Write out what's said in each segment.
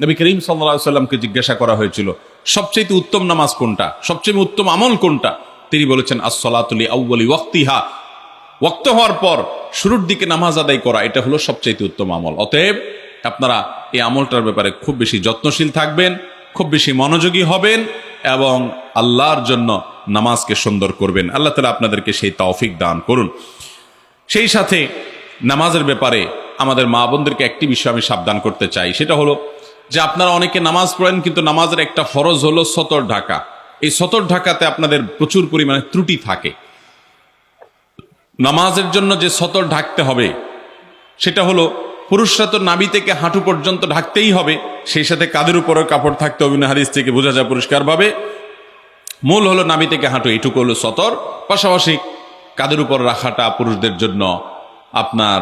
নবী করিম সাল্লাল্লাহু আলাইহি সাল্লামকে জিজ্ঞাসা করা হয়েছিল সবচেয়ে উত্তম নামাজ কোনটা, সবচেয়ে উত্তম আমল কোনটা। তিনি বলেছেন আস-সালাতু লি আউয়ালি ওয়াক্তিহা, ওয়াক্ত হওয়ার পর শুরুর দিকে নামাজ আদায় করা, এটা হলো সবচেয়ে উত্তম আমল। অতএব আপনারা এই আমলটার ব্যাপারে খুব বেশি যত্নশীল থাকবেন, খুব বেশি মনোযোগী হবেন এবং আল্লাহর জন্য নামাজকে সুন্দর করবেন। আল্লাহ তাআলা আপনাদেরকে সেই তৌফিক দান করুন। সেই সাথে নামাজের ব্যাপারে আমাদের মা বোনদেরকে একটি বিষয় আমি সাবধান করতে চাই, সেটা হলো যে আপনারা অনেকে নামাজ পড়েন কিন্তু নামাজের একটা ফরজ হলো সতর ঢাকা। এই সতর ঢাকাতে আপনাদের প্রচুর পরিমাণে ত্রুটি থাকে। নামাজের জন্য যে সতর ঢাকতে হবে সেটা হলো পুরুষরা তো নাভি থেকে হাঁটু পর্যন্ত ঢাকতেই হবে, সেই সাথে কাঁধের উপরেও কাপড় থাকতে হবে না, হাদিস থেকে বোঝা যায় পরিষ্কারভাবে। মূল হলো নাভি থেকে হাঁটু, এইটুকু হলো সতর। পাশাপাশি কাঁধের উপর রাখাটা পুরুষদের জন্য আপনার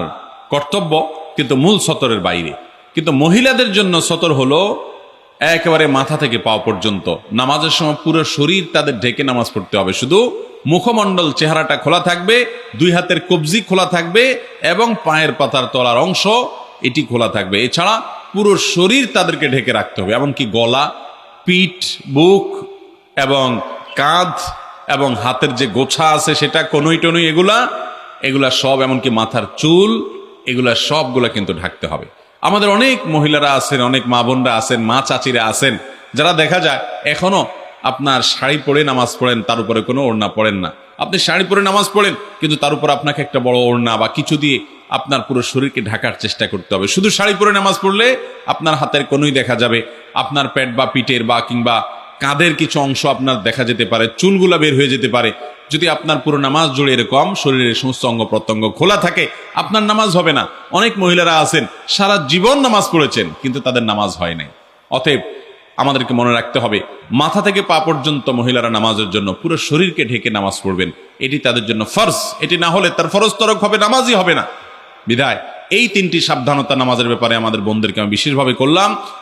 কর্তব্য, কিন্তু মূল সতরের বাইরে। কিন্তু মহিলাদের জন্য সতর হলো একেবারে মাথা থেকে পা পর্যন্ত। নামাজের সময় পুরো শরীর তাদের ঢেকে নামাজ পড়তে হবে, শুধু মুখমণ্ডল চেহারাটা খোলা থাকবে, দুই হাতের কবজি খোলা থাকবে এবং পায়ের পাতার তলার অংশ এটি খোলা থাকবে। এছাড়া পুরো শরীর তাদেরকে ঢেকে রাখতে হবে, এমনকি গলা, পিঠ, বুক এবং কাঁধ এবং হাতের যে গোছা আছে সেটা, কনুই টনুই, এগুলা সব, এমনকি মাথার চুল, এগুলা সবগুলা কিন্তু ঢাকতে হবে। আমাদের অনেক মহিলারা আছেন, অনেক মা বোনরা আছেন, মা চাচিরা আছেন, যারা দেখা যায় এখনো আপনার শাড়ি পরে নামাজ পড়েন, তার উপরে কোনো ওড়না পড়েন না। আপনি শাড়ি পরে নামাজ পড়েন কিন্তু তার উপর আপনাকে একটা বড় ওড়না বা কিছু দিয়ে আপনার পুরো শরীরকে ঢাকার চেষ্টা করতে হবে। শুধু শাড়ি পরে নামাজ পড়লে আপনার হাতের কোনোই দেখা যাবে, আপনার পেট বা পিঠের বা কিংবা কাঁধের কিছু অংশ আপনার দেখা যেতে পারে, চুলগুলা বের হয়ে যেতে পারে। যদি আপনার পুরো নামাজ জুড়ে এরকম শরীরের সমস্ত অঙ্গ প্রত্যঙ্গ খোলা থাকে, আপনার নামাজ হবে না। অনেক মহিলারা আছেন সারা জীবন নামাজ পড়েছেন কিন্তু তাদের নামাজ হয় নাই। অতএব আমাদেরকে মনে রাখতে হবে, মাথা থেকে পা পর্যন্ত মহিলারা নামাজের জন্য পুরো শরীরকে ঢেকে নামাজ পড়বেন, এটি তাদের জন্য ফরজ। এটি না হলে তার ফরজ তরক হবে, নামাজই হবে না। বিধায় এই তিনটি সাবধানতা নামাজের ব্যাপারে আমাদের বোনদেরকে আমি বিশেষভাবে করলাম।